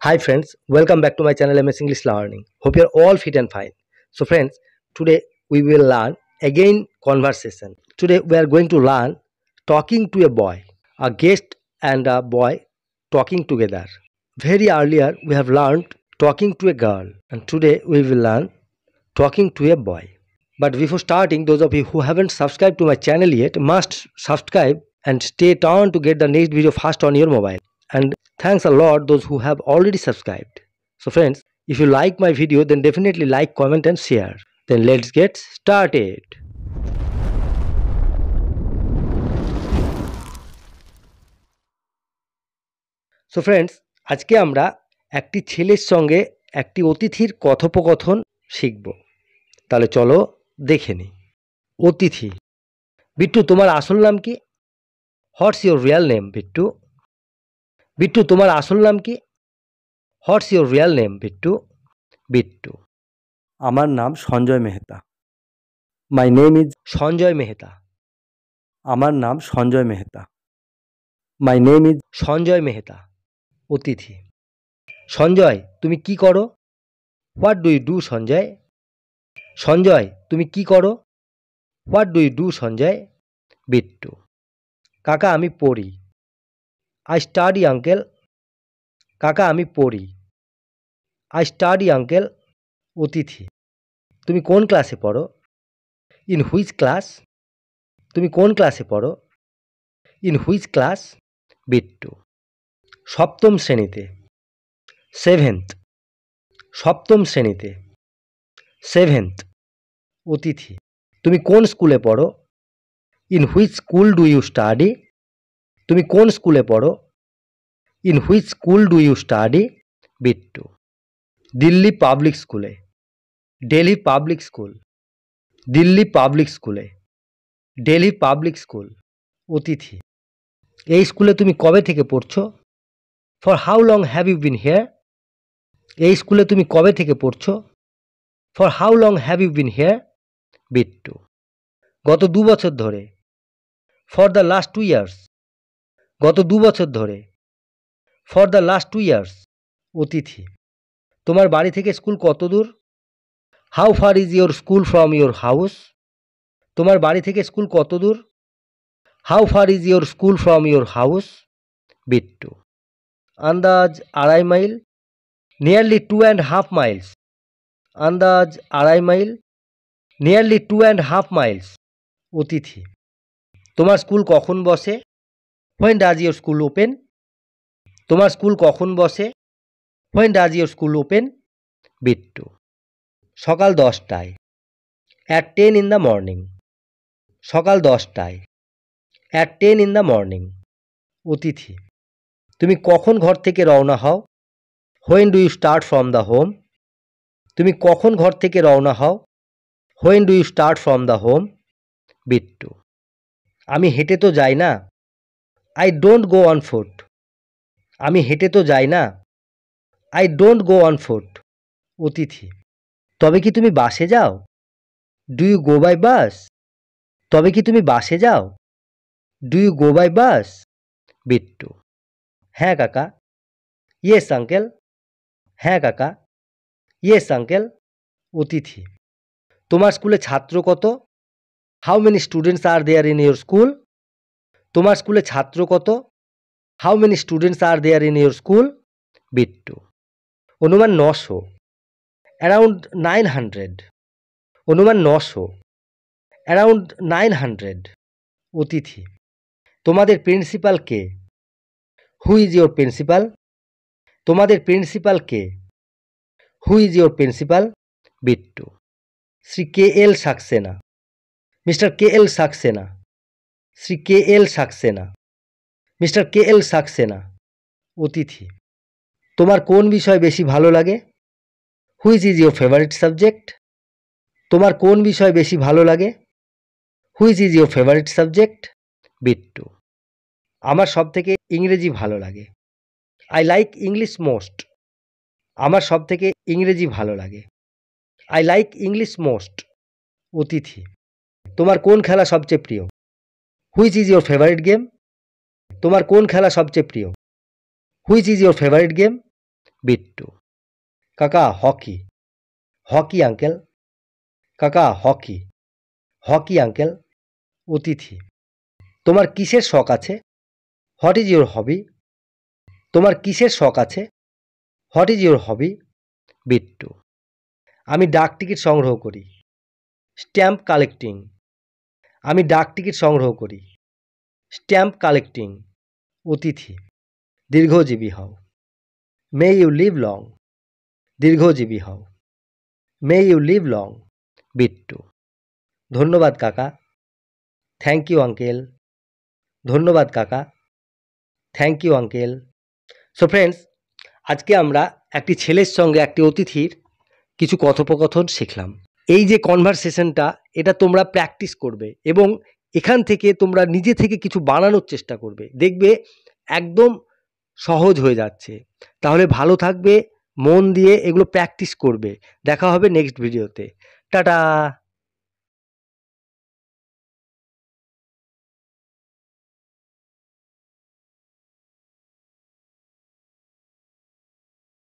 Hi friends, welcome back to my channel MS English Learning. Hope you're all fit and fine. So friends, today we will learn again conversation. Today we are going to learn talking to a boy. A guest and a boy talking together. Very earlier we have learned talking to a girl, and today we will learn talking to a boy. But before starting, those of you who haven't subscribed to my channel yet must subscribe and stay tuned to get the next video fast on your mobile. And thanks a lot those who have already subscribed. So friends, if you like my video, then definitely like, comment and share. Then let's get started. So friends, আজকে আমরা একটি ছেলের সঙ্গে একটি অতিথির কথোপকথন শিখব। তাহলে চলো দেখে নিই। অতিথি: বিট্টু, তোমার আসল নাম কি? What's your real name Bittu? Bittu, তোমার আসল নাম কি? What's your real name Bittu? Bittu: আমার নাম Sanjay Mehta. My name is Sanjay Mehta. আমার নাম Sanjay Mehta. My name is Sanjay Mehta. অতিথি: সঞ্জয়, তুমি কি করো? What do you do Sanjay? Sanjay, তুমি কি করো? What do you do Sanjay? Bittu: কাকা, আমি পড়ি। I study uncle. কাকা, আমি পড়ি। I study uncle. অতিথি: তুমি কোন ক্লাসে পড়ো? In which class? তুমি কোন ক্লাসে পড়ো? In which class? বিট্টু: সপ্তম শ্রেণীতে। সেভেন্থ। সপ্তম শ্রেণীতে। সেভেন্থ। অতিথি: তুমি কোন স্কুলে পড়ো? In which school do you study? তুমি কোন স্কুলে পড়ো? In which school do you study? Bittu: Delhi public স্কুলে। Delhi public school. Delhi public স্কুলে। Delhi public school. অতিথি: এই স্কুলে তুমি কবে থেকে পড়ছো? For how long have you been here? এই স্কুলে তুমি কবে থেকে পড়ছো? For how long have you been here? Bittu: গত 2 বছর ধরে। For the last 2 years. গত 2 বছর ধরে। For the last 2 years. অতিথি: তোমার বাড়ি থেকে স্কুল কত দূর? How far is your school from your house? তোমার বাড়ি থেকে স্কুল কত দূর? How far is your school from your house? Bittu: আন্দাজ 2.5 মাইল। Nearly 2.5 Miles. আন্দাজ 2.5 মাইল। Nearly 2.5 Miles. অতিথি: তোমার স্কুল কখন বসে? When does your school open? তোমার স্কুল কখন বসে? When does your school open? Bittu: সকাল 10টায়। At 10 in the morning. সকাল 10টায়। At 10 in the morning. অতিথি: তুমি কখন ঘর থেকে রওনা হও? When do you start from the home? তুমি কখন ঘর থেকে রওনা হও? When do you start from the home? Bittu: আমি হেঁটে তো যাই না। I don't go on foot. আমি হেঁটে তো যাই না। I don't go on foot. অতিথি: তবে কি তুমি বাসে যাও? Do you go by bus? তবে কি তুমি বাসে যাও? Do you go by bus? Bittu: হ্যাঁ কাকা। Yes uncle. হ্যাঁ কাকা। Yes uncle. অতিথি: তোমার স্কুলে ছাত্র কত? How many students are there in your school? তোমার স্কুলে ছাত্র কত? How many students are there in your school? Bittu: অনুমান 900। অ্যারাউন্ড 900। অনুমান 900। অ্যারাউন্ড 900। অতিথি: তোমাদের প্রিন্সিপাল কে? Who is your principal? তোমাদের প্রিন্সিপাল কে? Who is your principal? Bittu: Shri K L Saxena. Mister K L Saxena. Shri K L Saxena. Mister K L Saxena. অতিথি: তোমার কোন বিষয় বেশি ভালো লাগে? Which is your favourite subject? তোমার কোন বিষয় বেশি ভালো লাগে? Which is your favourite subject? বিট্টু: আমার সব থেকে ইংরেজি ভালো লাগে। I like English most. আমার সব থেকে ইংরেজি ভালো লাগে। I like English most. অতিথি: তোমার কোন খেলা সবচেয়ে প্রিয়? Which is your favourite game? তোমার কোন খেলা সবচেয়ে প্রিয়? Which is your favourite game? Bittu. কাকা হকি। Hockey uncle. কাকা হকি। Hockey uncle. অতিথি। তোমার কিসের শখ আছে? What is your hobby? তোমার কিসের শখ আছে? What is your hobby? Bittu. আমি ডাক টিকিট সংগ্রহ করি। Stamp collecting. আমি ডাক টিকিট সংগ্রহ করি। Stamp collecting. অতিথি। দীর্ঘজীবী হও। May you live long. দীর্ঘজীবী হও। May you live long. Bittu. ধন্যবাদ কাকা। Thank you uncle. ধন্যবাদ কাকা। Thank you uncle. So friends, আজকে আমরা একটি ছেলের সঙ্গে একটি অতিথির কিছু কথোপকথন শিখলাম। এই যে কনভারসেশনটা, এটা তোমরা প্র্যাকটিস করবে এবং এখান থেকে তোমরা নিজে থেকে কিছু বানানোর চেষ্টা করবে। দেখবে একদম সহজ হয়ে যাচ্ছে। তাহলে ভালো থাকবে, মন দিয়ে এগুলো প্র্যাকটিস করবে। দেখা হবে নেক্সট ভিডিওতে। টাটা।